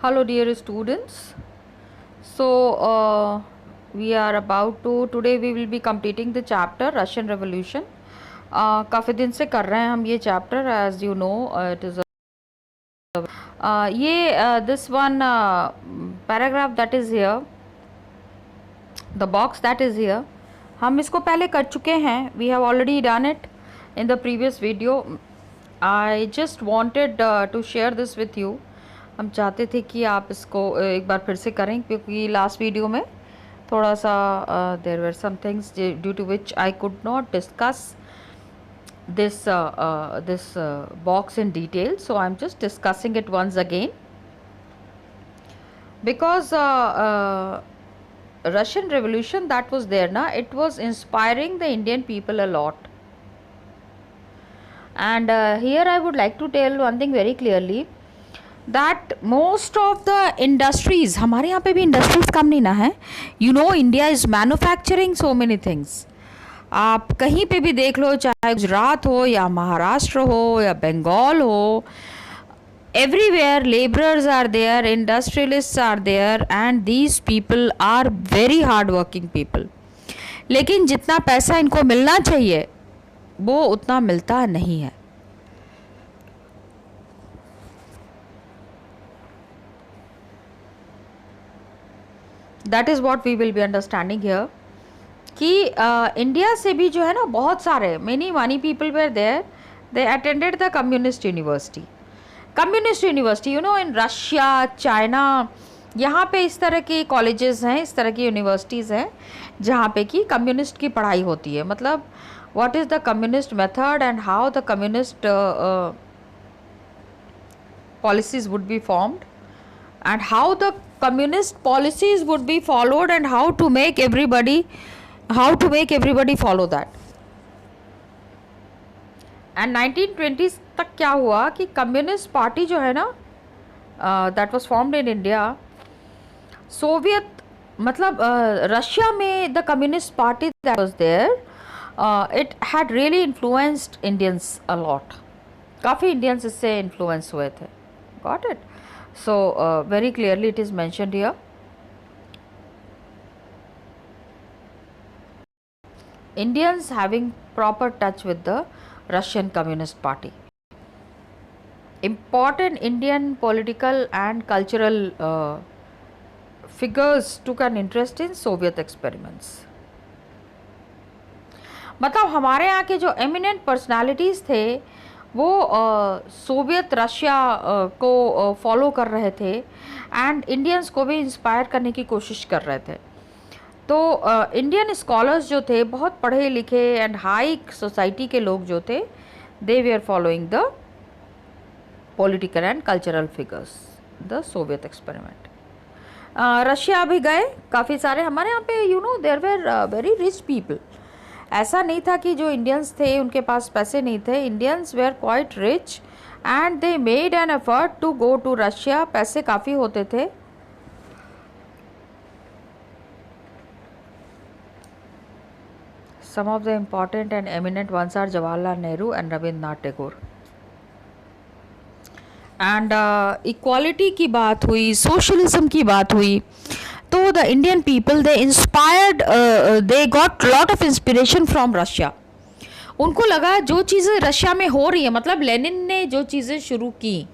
Hello, dear students. We are about to today we will be completing the chapter Russian Revolution. काफ़ी दिन से कर रहे हैं हम ये chapter, as you know. It is ये this one paragraph that is here, the box that is here, हम इसको पहले कर चुके हैं. We have already done it in the previous video. I just wanted to share this with you. हम चाहते थे कि आप इसको एक बार फिर से करें, क्योंकि लास्ट वीडियो में थोड़ा सा there were some things due to which I could not discuss this box in detail, so I'm just discussing it once again because Russian Revolution that was there na, it was inspiring the Indian people a lot. And here I would like to tell one thing very clearly, that most of the industries, हमारे यहाँ पे भी industries कम नहीं ना है. You know, India is manufacturing so many things. आप कहीं पे भी देख लो, चाहे गुजरात हो या महाराष्ट्र हो या बंगाल हो, everywhere laborers are there, industrialists are there, and these people are very hard working people. लेकिन जितना पैसा इनको मिलना चाहिए वो उतना मिलता नहीं है. That is what we will be understanding here कि इंडिया से भी जो है ना, बहुत सारे many people were there, they attended the communist university. You know, in Russia, China, यहाँ पे इस तरह के कॉलेजेस हैं, इस तरह की यूनिवर्सिटीज़ हैं जहाँ पे कि कम्युनिस्ट की पढ़ाई होती है. मतलब what is the communist method and how the communist policies would be formed and how the communist policies would be followed and how to make everybody follow that. And 1920s तक क्या हुआ कि communist party जो है ना, that was formed in India, Soviet मतलब Russia में the communist party that was there, it had really influenced Indians a lot. काफ़ी Indians इससे influence हुए थे. Got it? So very clearly it is mentioned here. Indians having proper touch with the Russian Communist Party. Important Indian political and cultural figures took an interest in Soviet experiments. मतलब हमारे यहाँ के जो eminent personalities थे वो Soviet Russia को follow कर रहे थे एंड इंडियंस को भी इंस्पायर करने की कोशिश कर रहे थे. तो इंडियन स्कॉलर्स जो थे, बहुत पढ़े लिखे एंड हाई सोसाइटी के लोग जो थे, they were following the political and cultural figures, the Soviet experiment. Russia भी गए काफ़ी सारे. हमारे यहाँ पे you know there were very rich people. ऐसा नहीं था कि जो इंडियंस थे उनके पास पैसे नहीं थे. Indians were quite rich and they made an effort to go to Russia. पैसे काफ़ी होते थे. Some of the important and eminent ones are Jawaharlal Nehru and Rabindranath Tagore. And equality की बात हुई, सोशलिज्म की बात हुई, तो the Indian people they inspired, they got lot of inspiration from Russia. उनको लगा जो चीज़ें रशिया में हो रही है, मतलब लेनिन ने जो चीज़ें शुरू की,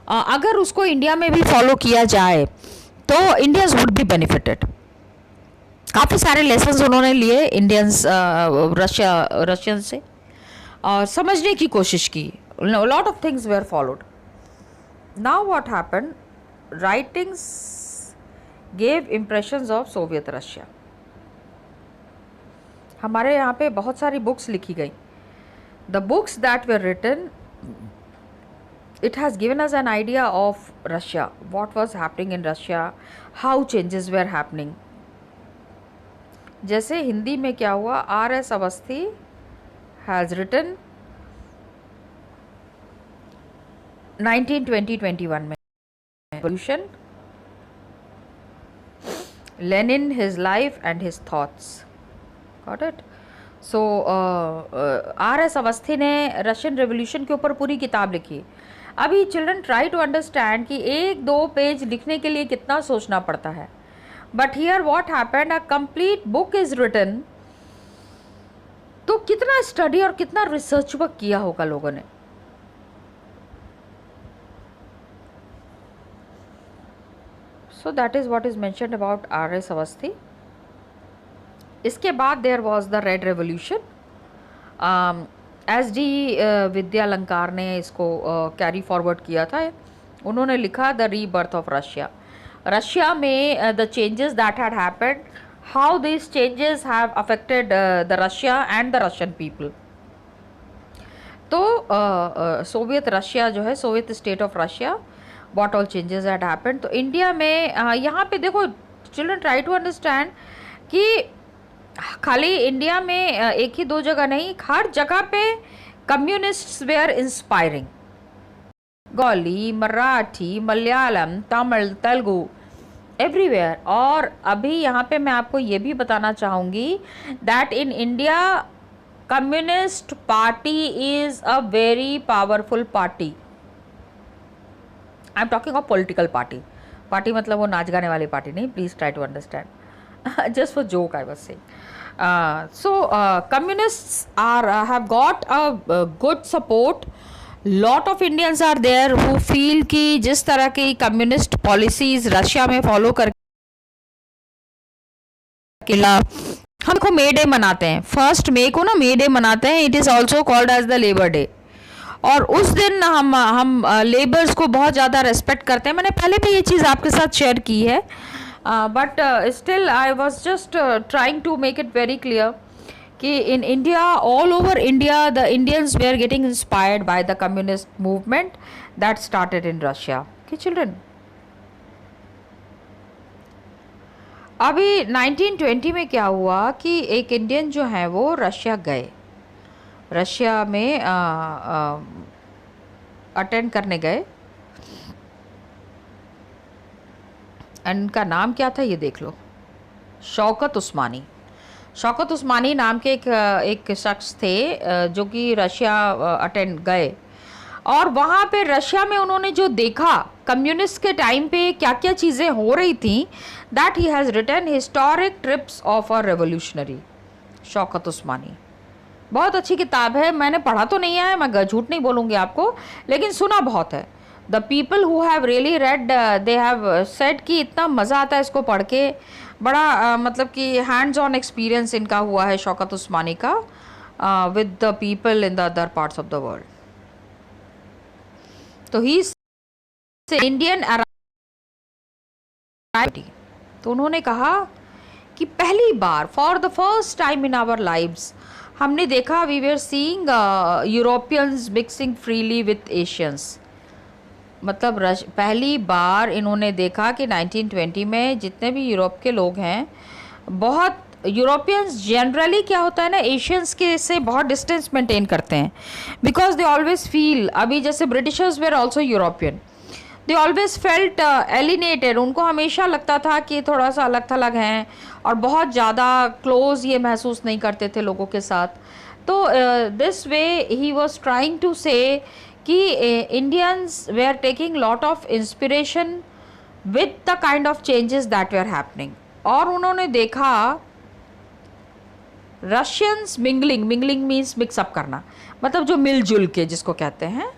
अगर उसको इंडिया में भी फॉलो किया जाए तो इंडियंस वुड बी बेनिफिटेड. काफ़ी सारे लेसन्स उन्होंने लिए इंडियंस रशियन से और समझने की कोशिश की. Lot of things were followed. Now what happened, writings gave impressions of Soviet Russia. हमारे यहाँ पे बहुत सारी बुक्स लिखी गई. The books that were written, it has given us an idea of Russia, what was happening in Russia, how changes were happening. जैसे हिंदी में क्या हुआ, R.S. अवस्थी has written 1920-21 में Revolution, Lenin, his life and his thoughts. Got it? So R.S. Awasthi ने Russian revolution के ऊपर पूरी किताब लिखी. अभी चिल्ड्रन ट्राई टू अंडरस्टैंड कि 1-2 पेज लिखने के लिए कितना सोचना पड़ता है, but here what happened, a complete book is written. तो कितना स्टडी और कितना रिसर्च वर्क किया होगा लोगों ने। So that is what is mentioned about R S. Awasthi. इसके बाद there was the red revolution. S D Vidyalankar ने इसको कैरी फॉरवर्ड किया था। उन्होंने लिखा the rebirth of Russia. Russia में the changes that had happened, how this changes have affected the Russia and the Russian people. तो सोवियत रशिया जो है, Soviet state of Russia, what all changes had happened. तो India में यहाँ पे देखो children try to understand कि खाली इंडिया में एक ही 2 जगह नहीं, हर जगह पे कम्युनिस्ट्स वेयर इंस्पायरिंग। गौली, मराठी, मलयालम, तमिल, तेलुगु, एवरीवेयर। और अभी यहाँ पे मैं आपको ये भी बताना चाहूँगी that in India communist party is a very powerful party. I am talking of political party. Party मतलब वो नाच गाने वाली पार्टी नहीं, please try to understand, just for joke I was saying. So communists have got a good support. Lot of Indians are there who feel कि जिस तरह की कम्युनिस्ट पॉलिसीज रशिया में फॉलो करके हम देखो मे डे मनाते हैं, 1 मई को ना मे डे मनाते हैं। It is also called as the labour day. और उस दिन हम लेबर्स को बहुत ज़्यादा रेस्पेक्ट करते हैं। मैंने पहले भी ये चीज़ आपके साथ शेयर की है, but still I was just trying to make it very clear कि in India, all over India, the Indians were getting inspired by the communist movement that started in Russia. Okay, children. अभी 1920 में क्या हुआ कि एक Indian जो है वो रशिया गए, रशिया में अटेंड करने गए। एंड उनका नाम क्या था ये देख लो, शौकत उस्मानी। शौकत उस्मानी नाम के एक शख्स थे जो कि रशिया अटेंड गए। और वहाँ पे रशिया में उन्होंने जो देखा कम्युनिस्ट के टाइम पे क्या क्या चीज़ें हो रही थी, that he has written historic trips of a revolutionary. Shaukat Usmani बहुत अच्छी किताब है, मैंने पढ़ा तो नहीं है, मैं झूठ नहीं बोलूँगी आपको, लेकिन सुना बहुत है। The people who have really red they have said कि इतना मज़ा आता है इसको पढ़ के, बड़ा मतलब कि हैंड्स ऑन एक्सपीरियंस इनका हुआ है शौकत उस्मानी का with the people in the other parts of the world. तो ही इंडियन तो उन्होंने कहा कि पहली बार for the first time in our lives हमने देखा, we were seeing Europeans mixing freely with Asians. मतलब पहली बार इन्होंने देखा कि 1920 में जितने भी यूरोप के लोग हैं, बहुत यूरोपियंस जनरली क्या होता है ना, एशियंस के से बहुत डिस्टेंस मेंटेन करते हैं, बिकॉज दे ऑलवेज फील, अभी जैसे Britishers were also European, they always felt alienated. उनको हमेशा लगता था कि थोड़ा सा अलग थलग हैं और बहुत ज़्यादा क्लोज ये महसूस नहीं करते थे लोगों के साथ। तो this way he was trying to say कि Indians they are taking lot of inspiration with the kind of changes that they are happening. और उन्होंने देखा Russians mingling, mingling means mix up करना, मतलब जो मिलजुल के जिसको कहते हैं,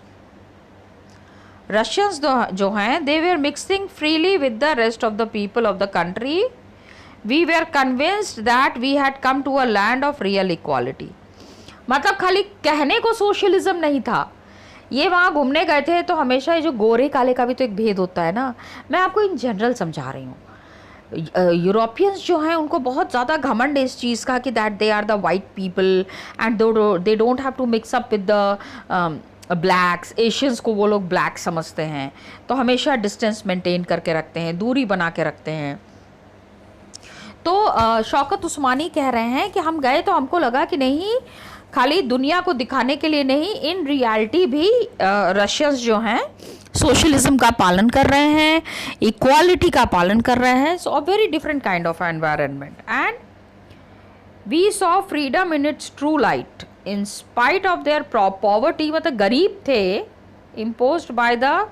रशियंस जो हैं they were mixing freely with the rest of the people of the country. We were convinced that we had come to a land of real equality. मतलब खाली कहने को सोशलिज्म नहीं था, ये वहाँ घूमने गए थे। तो हमेशा ये जो गोरे काले का भी तो एक भेद होता है ना, मैं आपको इन जनरल समझा रही हूँ। यूरोपियंस जो हैं उनको बहुत ज़्यादा घमंड इस चीज़ का कि that they are the white people and they don't have to mix up with the blacks. Asians को वो लोग ब्लैक समझते हैं, तो हमेशा डिस्टेंस मेंटेन करके रखते हैं, दूरी बना के रखते हैं। तो शौकत उस्मानी कह रहे हैं कि हम गए तो हमको लगा कि नहीं, खाली दुनिया को दिखाने के लिए नहीं, इन रियलिटी भी रशियंस जो हैं सोशलिज्म का पालन कर रहे हैं, इक्वालिटी का पालन कर रहे हैं। So a very different kind of environment and we saw freedom in its true light in spite of their poverty. मतलब गरीब थे imposed by the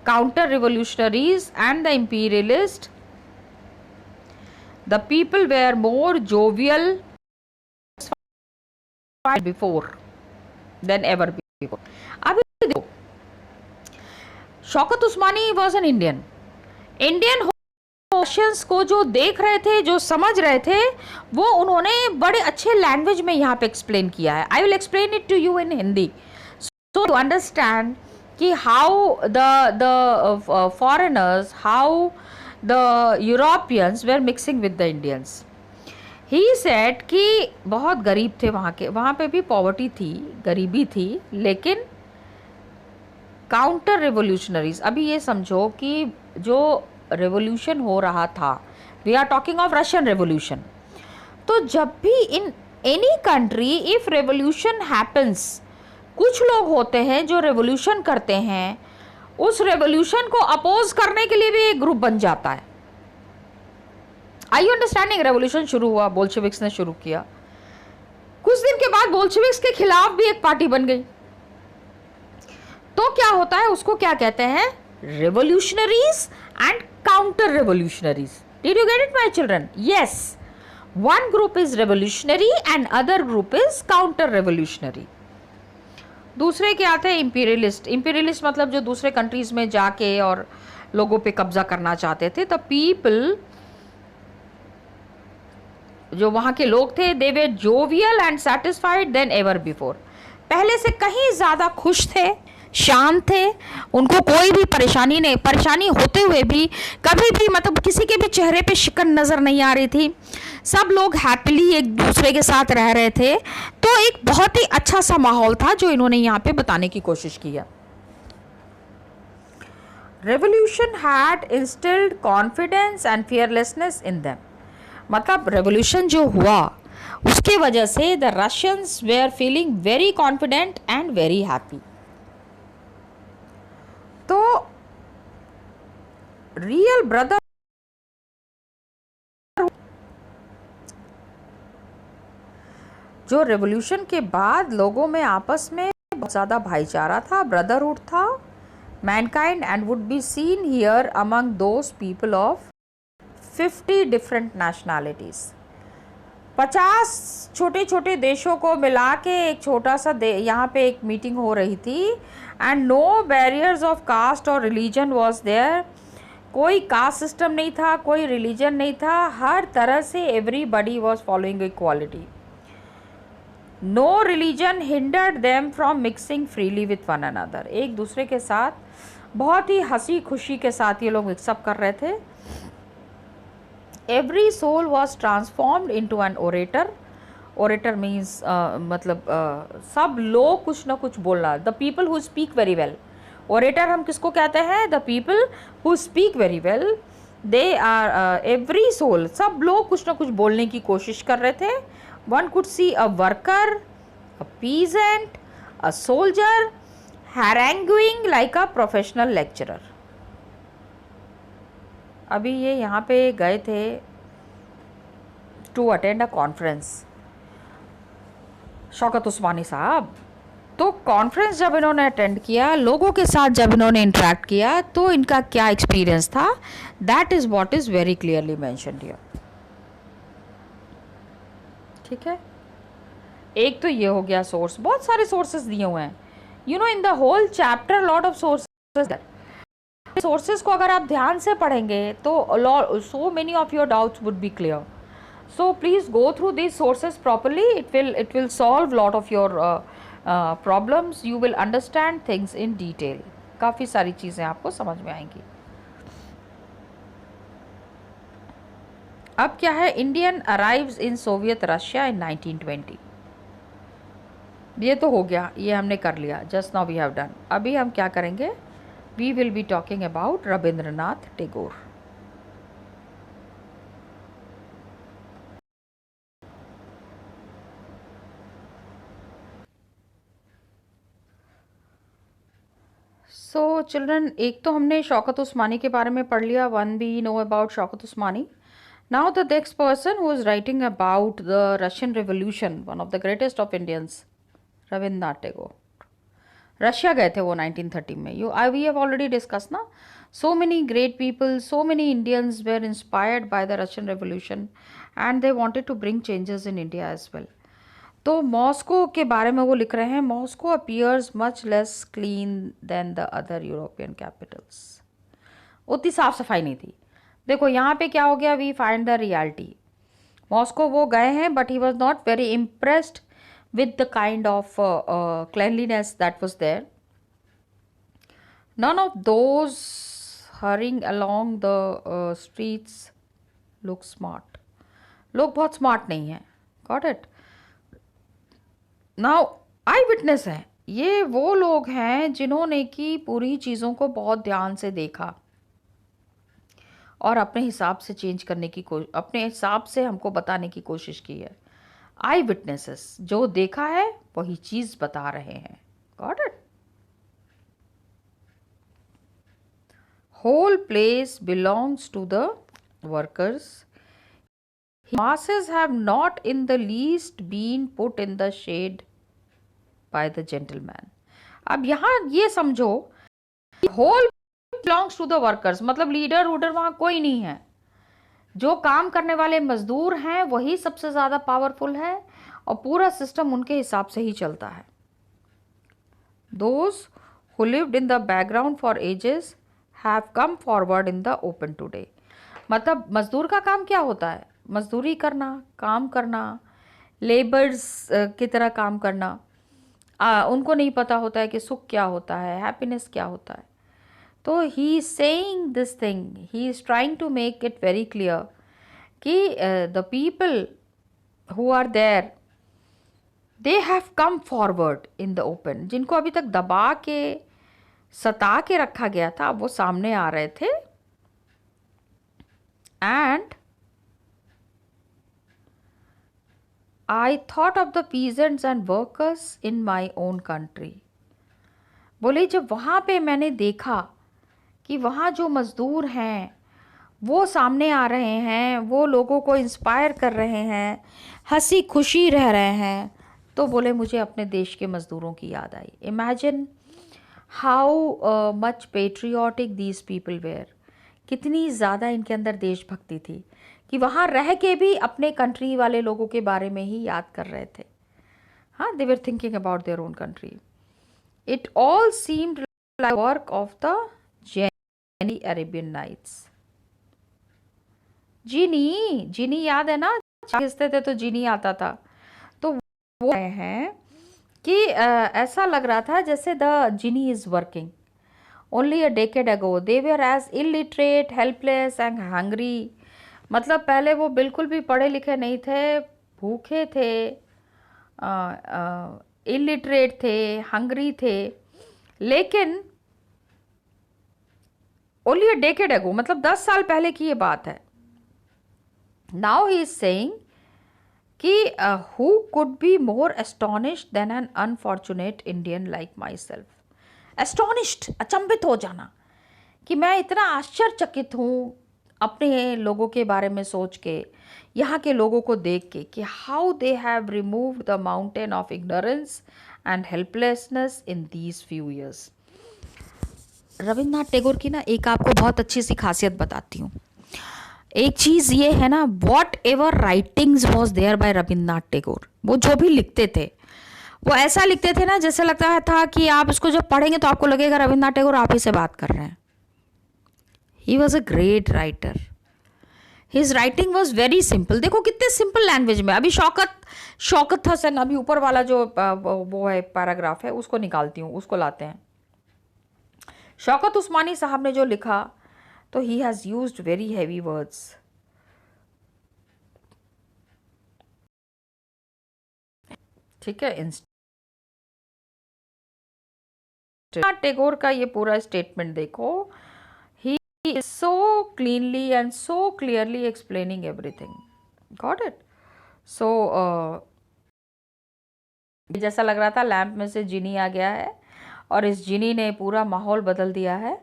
counter revolutionaries and the imperialists. The people were more jovial before than ever before. अभी देखो, शौकत उस्मानी was an Indian Russians को जो देख रहे थे, जो समझ रहे थे, वो उन्होंने बड़े अच्छे लैंग्वेज में यहाँ पे एक्सप्लेन किया है. I will explain it to you in Hindi so to understand कि how the foreigners, how the Europeans were mixing with the Indians. He said कि बहुत गरीब थे वहाँ पे भी पॉवर्टी थी, गरीबी थी, लेकिन काउंटर रिवोल्यूशनरीज. अभी ये समझो कि जो रेवोल्यूशन हो रहा था, we are talking of Russian revolution. तो जब भी in any country if revolution happens, कुछ लोग होते हैं जो रेवोल्यूशन करते हैं, उस रेवोल्यूशन को अपोज करने के लिए भी एक ग्रुप बन जाता है. आई यू अंडरस्टैंडिंग? रेवोल्यूशन शुरू हुआ, बोल्शेविक्स ने शुरू किया, कुछ दिन के बाद बोल्शेविक्स के खिलाफ भी एक पार्टी बन गई. तो क्या होता है, उसको क्या कहते हैं? Revolutionaries and counter revolutionaries. Did you get it, my children? Yes, one group is revolutionary and other group is counter revolutionary. दूसरे क्या आते हैं? imperialist. imperialist मतलब जो दूसरे कंट्रीज में जाके और लोगों पे कब्जा करना चाहते थे. the people, जो वहाँ के लोग थे, they were jovial and satisfied than ever before. पहले से कहीं ज़्यादा खुश थे, शांत थे, उनको कोई भी परेशानी नहीं, परेशानी होते हुए भी कभी भी मतलब किसी के भी चेहरे पे शिकन नज़र नहीं आ रही थी. सब लोग हैप्पीली एक दूसरे के साथ रह रहे थे. तो एक बहुत ही अच्छा सा माहौल था जो इन्होंने यहाँ पे बताने की कोशिश की है. Revolution had instilled confidence and fearlessness in them. मतलब रेवोल्यूशन जो हुआ उसके वजह से the Russians were feeling very confident and very happy. तो रियल ब्रदर, जो रेवोल्यूशन के बाद लोगों में आपस में बहुत ज़्यादा भाईचारा था, ब्रदरहुड था, Mankind and would be seen here among those people of 50 different nationalities. 50 छोटे छोटे देशों को मिला के एक छोटा सा यहाँ पे एक मीटिंग हो रही थी. And no barriers of caste और रिलीजन वॉज देयर. कोई कास्ट सिस्टम नहीं था, कोई रिलीजन नहीं था, हर तरह से everybody was following equality. No religion hindered them from mixing freely with one another. एक दूसरे के साथ बहुत ही हंसी खुशी के साथ ये लोग मिक्सअप कर रहे थे. Every soul was transformed into an orator. Orator means मतलब सब लोग कुछ ना कुछ बोलना. The people who speak very well. Orator हम किसको कहते हैं? The people who speak very well. They are every soul, सब लोग कुछ ना कुछ बोलने की कोशिश कर रहे थे. One could see a worker, a peasant, a soldier haranguing like a professional lecturer. अभी ये यहाँ पे गए थे to attend a conference, Shaukat Usmani sahab. तो कॉन्फ्रेंस जब इन्होंने अटेंड किया, लोगों के साथ जब इन्होंने इंटरेक्ट किया, तो इनका क्या एक्सपीरियंस था, that is what is very clearly mentioned here. ठीक है, एक तो ये हो गया सोर्स. बहुत सारे सोर्सेज दिए हुए हैं. You know in the whole chapter lot of sources. Sources को अगर आप ध्यान से पढ़ेंगे तो so many of your doubts would be clear. So please go through these sources properly. It will solve lot of your problems. You will understand things in detail. काफ़ी सारी चीज़ें आपको समझ में आएंगी. अब क्या है? Indian arrives in Soviet Russia in 1920. ये तो हो गया, ये हमने कर लिया. Just now we have done. अभी हम क्या करेंगे? We will be talking about Rabindranath Tagore. So children, एक तो हमने शौकत उस्मानी के बारे में पढ़ लिया. One we know about Shaukat Usmani. Now the next person who is writing about the Russian revolution, one of the greatest of Indians, Rabindranath Tagore. Russia गए थे वो 1930 में। You I we have already discuss ना, so many great people, so many Indians were inspired by the Russian revolution and they wanted to bring changes in India as well. तो Moscow के बारे में वो लिख रहे हैं, Moscow appears much less clean than the other European capitals. उतनी साफ सफाई नहीं थी। देखो यहाँ पे क्या हो गया, we find the reality. Moscow वो गए हैं but he was not very impressed with the kind of cleanliness that was there. None of those hurrying along the streets look smart. लोग बहुत स्मार्ट नहीं हैं। Got it? Now I witness हैं, ये वो लोग हैं जिन्होंने की पूरी चीज़ों को बहुत ध्यान से देखा और अपने हिसाब से चेंज करने की अपने हिसाब से हमको बताने की कोशिश की है। आई विटनेसेस, जो देखा है वही चीज बता रहे हैं। Got it? Whole place belongs to the workers, masses have not in the least been put in the shade by the gentleman। अब यहां ये समझो, whole belongs to the workers मतलब लीडर वूडर वहां कोई नहीं है। जो काम करने वाले मजदूर हैं वही सबसे ज़्यादा पावरफुल है और पूरा सिस्टम उनके हिसाब से ही चलता है। Those who lived in the background for ages have come forward in the open today। मतलब मजदूर का काम क्या होता है? मजदूरी करना, काम करना, लेबर्स की तरह काम करना। उनको नहीं पता होता है कि सुख क्या होता है, हैप्पीनेस क्या होता है। तो he is saying this thing, he is trying to make it very clear कि the people who are there they have come forward in the open. जिनको अभी तक दबा के सता के रखा गया था वो सामने आ रहे थे। And I thought of the peasants and workers in my own country. बोले जब वहाँ पे मैंने देखा कि वहाँ जो मज़दूर हैं वो सामने आ रहे हैं, वो लोगों को इंस्पायर कर रहे हैं, हंसी खुशी रह रहे हैं, तो बोले मुझे अपने देश के मज़दूरों की याद आई। Imagine how much patriotic these people were. कितनी ज़्यादा इनके अंदर देशभक्ति थी कि वहाँ रह के भी अपने कंट्री वाले लोगों के बारे में ही याद कर रहे थे। हाँ, they were thinking about their own country. It all seemed like work of the genie Arabian nights. Genie याद है ना, खींचते थे तो जीनी आता था। तो वो हैं कि ऐसा लग रहा था जैसे the genie is working. Only a decade ago they were as illiterate, helpless and hungry. मतलब पहले वो बिल्कुल भी पढ़े लिखे नहीं थे, भूखे थे, इलिटरेट थे, हंग्री थे। लेकिन ओनली अ डेकेड अगो मतलब 10 साल पहले की ये बात है। नाउ ही इज सेइंग कि who could be more astonished than an unfortunate Indian like myself। astonished, अचंभित हो जाना कि मैं इतना आश्चर्यचकित हूँ अपने लोगों के बारे में सोच के, यहाँ के लोगों को देख के कि how they have removed the mountain of ignorance and helplessness in these few years। Rabindranath Tagore की ना एक आपको बहुत अच्छी सी खासियत बताती हूँ। एक चीज़ ये है ना, whatever writings was there by Rabindranath Tagore, वो जो भी लिखते थे वो ऐसा लिखते थे ना जैसे लगता था कि आप इसको जब पढ़ेंगे तो आपको लगेगा रविन्द्रनाथ टैगोर आप ही से बात कर रहे हैं। He was a great writer, his writing was very simple. देखो कितने सिंपल लैंग्वेज में। अभी शौकत हसन, अभी ऊपर वाला जो वो है पैराग्राफ है उसको निकालती हूँ, उसको लाते हैं। शौकत उस्मानी साहब ने जो लिखा तो he has used very heavy words। ठीक है, टैगोर का ये पूरा स्टेटमेंट देखो। he is so cleanly and so clearly explaining everything। got it? so जैसा लग रहा था लैंप में से जिनी आ गया है और इस जिनी ने पूरा माहौल बदल दिया है।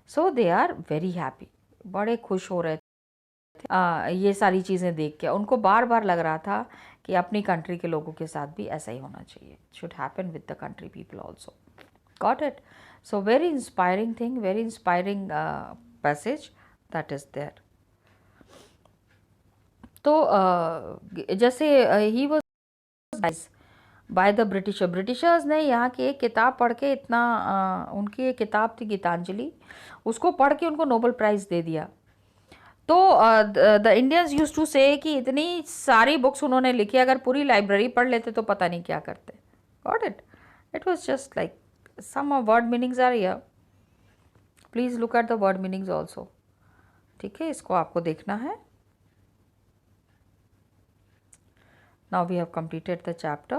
सो दे आर वेरी हैप्पी, बड़े खुश हो रहे थे ये सारी चीज़ें देख के। उनको बार बार लग रहा था कि अपनी कंट्री के लोगों के साथ भी ऐसा ही होना चाहिए, should happen with the country people also. Got it? So very inspiring thing, very inspiring passage that is there. तो जैसे he was by the Britishers ने यहाँ की एक किताब पढ़ के इतना उनकी एक किताब थी गीतांजलि, उसको पढ़ के उनको नोबेल प्राइज़ दे दिया। तो the Indians use to say कि इतनी सारी बुक्स उन्होंने लिखी, अगर पूरी लाइब्रेरी पढ़ लेते तो पता नहीं क्या करते। Got it? It was just like some word meanings are here, please look at the word meanings also. ठीक है, इसको आपको देखना है। Now we have completed the chapter.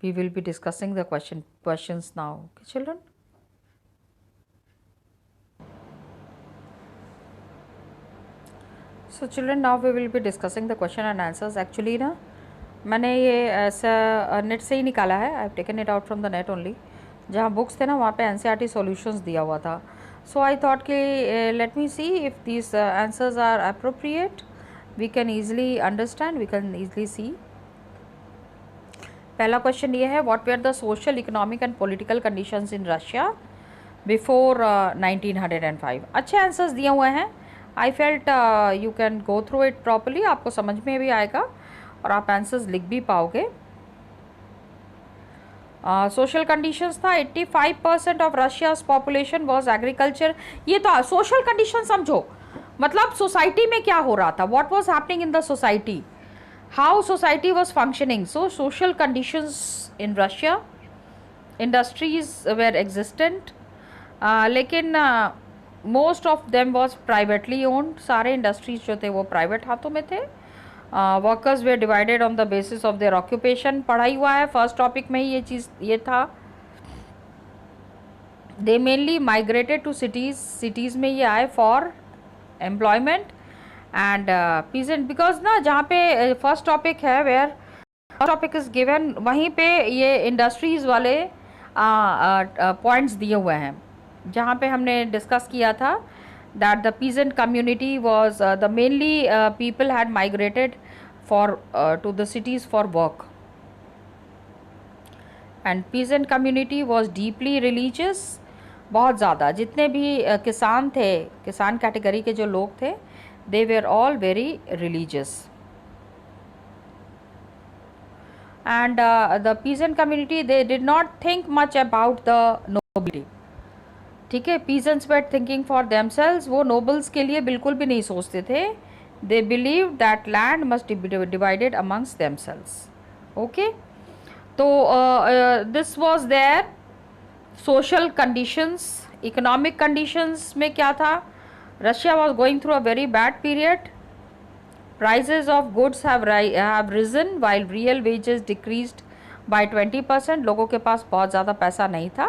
We will be discussing the questions now. Okay, children. So children, now we will be discussing the question and answers. Actually ना मैंने ये ऐसा नेट से ही निकाला है, I have taken it out from the net only. जहाँ books थे ना वहाँ पे NCERT सॉल्यूशंस दिया हुआ था। सो आई थॉट कि let me see if these answers are appropriate, we can easily understand, we can easily see. पहला क्वेश्चन ये है, what were the social, economic and political conditions in Russia before 1905। अच्छे answers दिए हुए हैं। I felt you can go through it properly, आपको समझ में भी आएगा और आप आंसर्स लिख भी पाओगे। सोशल कंडीशंस था 85% of Russia's population was agriculture. ये तो सोशल कंडीशन समझो, मतलब सोसाइटी में क्या हो रहा था, what was happening in the society, how society was functioning. So social conditions in Russia, industries were existent, लेकिन most of them was privately owned. सारे industries जो थे वो private हाथों में थे। workers were divided on the basis of their occupation। पढ़ा ही हुआ है, first topic में ही ये चीज़ ये था। they mainly migrated to cities में ये आए for employment and peasant, because ना जहाँ पे फर्स्ट टॉपिक है where first topic is given, वहीं पे ये इंडस्ट्रीज वाले पॉइंट्स दिए हुए हैं, जहाँ पे हमने डिस्कस किया था that the peasant community was the mainly people had migrated for to the cities for work, and peasant community was deeply religious. बहुत ज़्यादा जितने भी किसान थे, किसान कैटेगरी के जो लोग थे, they were all very religious, and the peasant community, they did not think much about the nobility। ठीक है, peasants were thinking for themselves, वो nobles के लिए बिल्कुल भी नहीं सोचते थे। they believed that land must be divided amongst themselves। okay, तो this was their social conditions। economic conditions में क्या था, Russia was going through a very bad period. Prices of goods have risen while real wages decreased by 20%। लोगों के पास बहुत ज़्यादा पैसा नहीं था।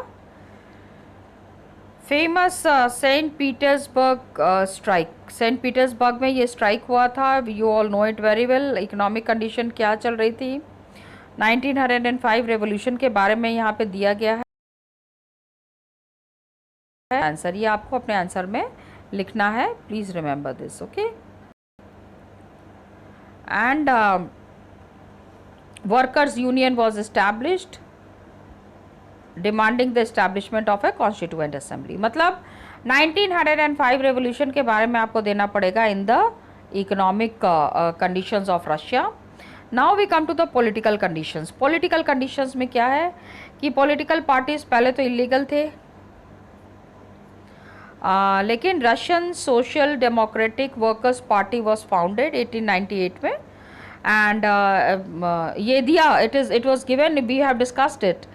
Famous Saint Petersburg strike, Saint Petersburg में ये स्ट्राइक हुआ था। You all know it very well. Economic condition क्या चल रही थी, 1905 रेवोल्यूशन के बारे में यहाँ पे दिया गया है आंसर। ये आपको अपने आंसर में लिखना है, please remember this. Okay, and workers union was established demanding the establishment of a constituent assembly. मतलब 1905 रेवोल्यूशन के बारे में आपको देना पड़ेगा in the economic conditions of Russia. Now we come to the political conditions. Political conditions में क्या है कि पॉलिटिकल पार्टीज पहले तो इलीगल थे, लेकिन Russian social democratic workers party was founded 1898 में, एंड ये दिया it was given, we have discussed it,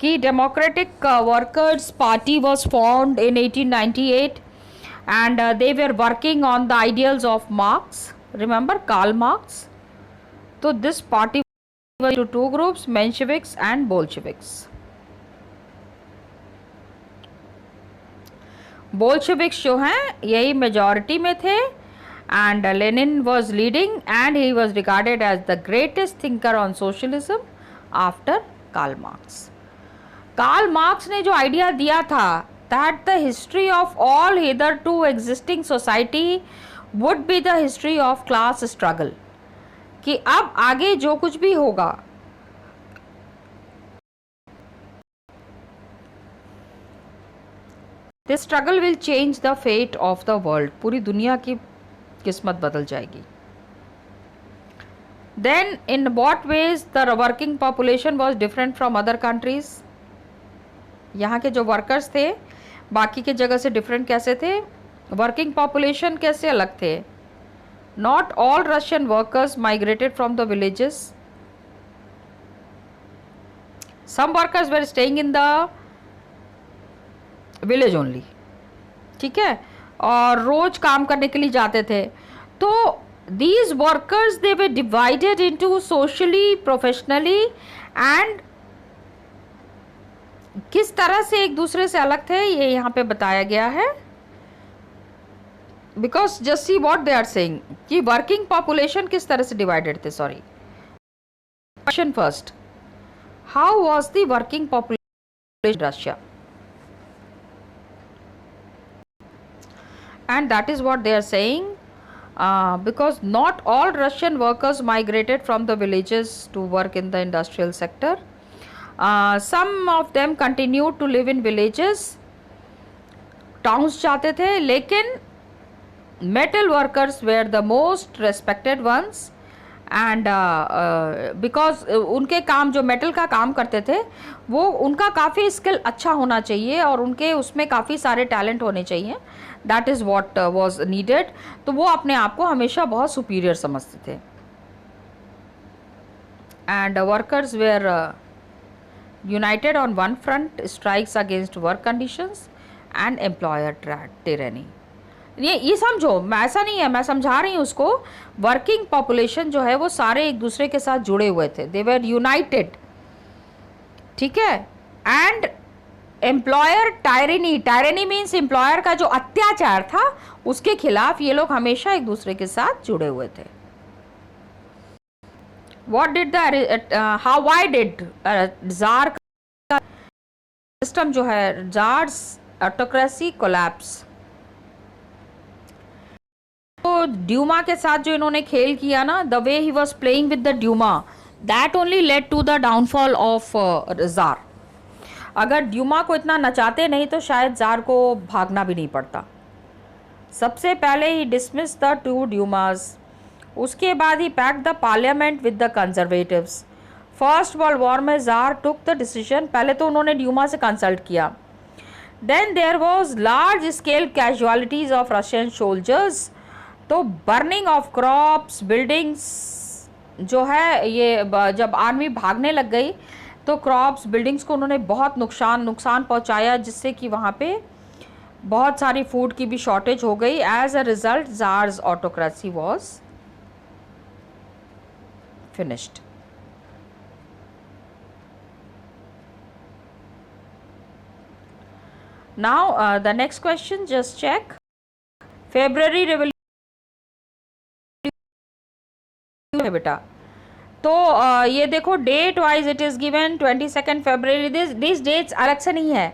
कि democratic workers party was formed in 1898 and they were working on the ideals of Marx, remember Karl Marx. तो this party was to two groups, Mensheviks and Bolsheviks. Bolsheviks जो हैं यही majority में थे, and Lenin was leading and he was regarded as the greatest thinker on socialism after Karl Marx. Karl Marx ने जो idea दिया था that the history of all hitherto existing society would be the history of class struggle, कि अब आगे जो कुछ भी होगा this struggle will change the fate of the world, पूरी दुनिया की किस्मत बदल जाएगी. Then in what ways the working population was different from other countries. यहाँ के जो वर्कर्स थे बाकी के जगह से डिफरेंट कैसे थे, वर्किंग पॉपुलेशन कैसे अलग थे. Not all Russian workers migrated from the villages, some workers were staying in the village only. ठीक है, और रोज काम करने के लिए जाते थे. तो these workers they were divided into socially, professionally and किस तरह से एक दूसरे से अलग थे ये यहाँ पे बताया गया है. Because just see what they are saying कि वर्किंग पॉपुलेशन किस तरह से डिवाइडेड थे. Sorry, question first, how was the working population Russia, and that is what they are saying. Because not all Russian workers migrated from the villages to work in the industrial sector. Some of them continued to live in villages. Towns जाते थे, लेकिन metal workers were the most respected ones. And because उनके काम जो metal का काम करते थे वो उनका काफ़ी स्किल अच्छा होना चाहिए और उनके उसमें काफ़ी सारे टैलेंट होने चाहिए. That is what was needed. तो वो अपने आप को हमेशा बहुत सुपीरियर समझते थे. And workers were united on one front, strikes against work conditions and employer tyranny. ये समझो, मैं ऐसा नहीं है, मैं समझा रही हूँ उसको. वर्किंग पॉपुलेशन जो है वो सारे एक दूसरे के साथ जुड़े हुए थे, दे वर यूनाइटेड. ठीक है, एंड एम्प्लॉयर टायरेनी, टायरेनी मीन्स एम्प्लॉयर का जो अत्याचार था उसके खिलाफ ये लोग हमेशा एक दूसरे के साथ जुड़े हुए थे. What did how why did tsar system जो है, जार्स ऑटोक्रेसी कोलैप्स. तो ड्यूमा के साथ जो इन्होंने खेल किया ना, the way he was playing with the Duma, that only led to the downfall of tsar. अगर ड्यूमा को इतना नचाते नहीं तो शायद जार को भागना भी नहीं पड़ता. सबसे पहले he dismissed the two Dumas, उसके बाद he packed the parliament with the conservatives. First world war में जार टुक द डिसीजन, पहले तो उन्होंने ड्यूमा से कंसल्ट किया. Then there was large scale casualties of Russian soldiers. तो बर्निंग ऑफ क्रॉप्स, बिल्डिंग्स जो है, ये जब आर्मी भागने लग गई तो क्रॉप्स, बिल्डिंग्स को उन्होंने बहुत नुकसान पहुंचाया, जिससे कि वहाँ पे बहुत सारी फूड की भी शॉर्टेज हो गई. As a result tsar's autocracy was finished. Now the next question, just check. February revolution है बेटा. तो ये देखो date wise it is given 22 फरवरी. दिस डेट्स अलग से नहीं है.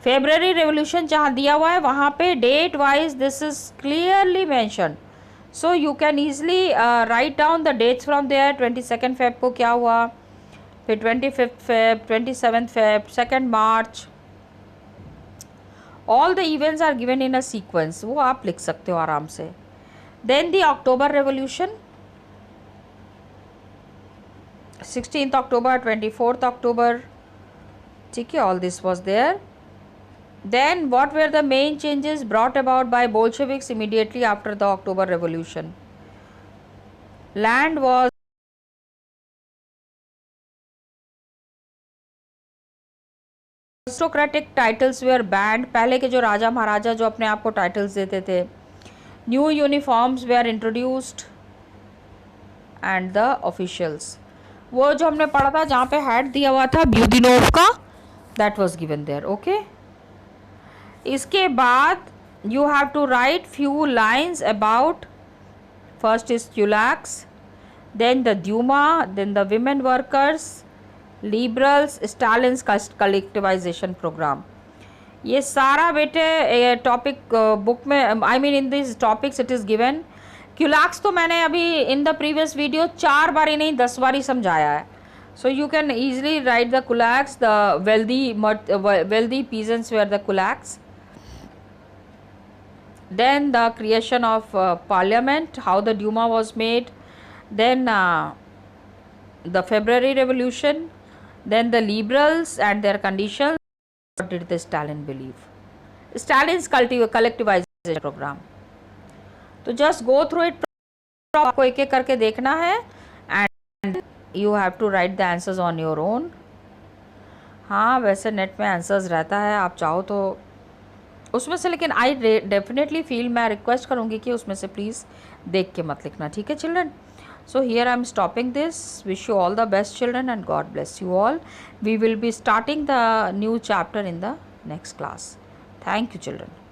फेब्रुअरी रेवोल्यूशन जहाँ दिया हुआ है वहाँ पे date wise this is clearly mention. So you can easily write down the dates from there. 22 Feb को क्या हुआ, फिर 25 Feb, 27 Feb, 2 March. All the events are given in a sequence, वो आप लिख सकते हो आराम से. Then the October revolution, 16th October, 24th October. ठीक है, all this was there. Then what were the main changes brought about by Bolsheviks immediately after the October Revolution? Land was aristocratic titles were banned. पहले के जो राजा महाराजा जो अपने आप को titles देते थे. New uniforms were introduced and the officials. वो जो हमने पढ़ा था जहाँ पे हैड दिया हुआ था ब्यूदिनोव का, that was given there. Okay, इसके बाद you have to write few lines about, first is kulaks, then the Duma, then the women workers, liberals, Stalin's का कलेक्टिवाइजेशन प्रोग्राम. ये सारा बेटे टॉपिक बुक में, I mean in this topics it is given. Kulaks तो मैंने अभी in the previous video 4 बार ही नहीं 10 बार ही समझाया है. So you can easily write the कुलैक्स. The wealthy peasants were the kulaks. then the creation of parliament, how the Duma was made, then the February Revolution, then the liberals and their conditions. What did the Stalin believe? Stalin's collectivization program. तो just go through it, आपको एक एक करके देखना है and you have to write the answers on your own. हाँ, वैसे net में आंसर्स रहता है, आप चाहो तो उसमें से, लेकिन आई डेफिनेटली फील, मैं रिक्वेस्ट करूँगी कि उसमें से प्लीज़ देख के मत लिखना, ठीक है children? So here I am stopping this. Wish you all the best children and God bless you all. We will be starting the new chapter in the next class. Thank you children.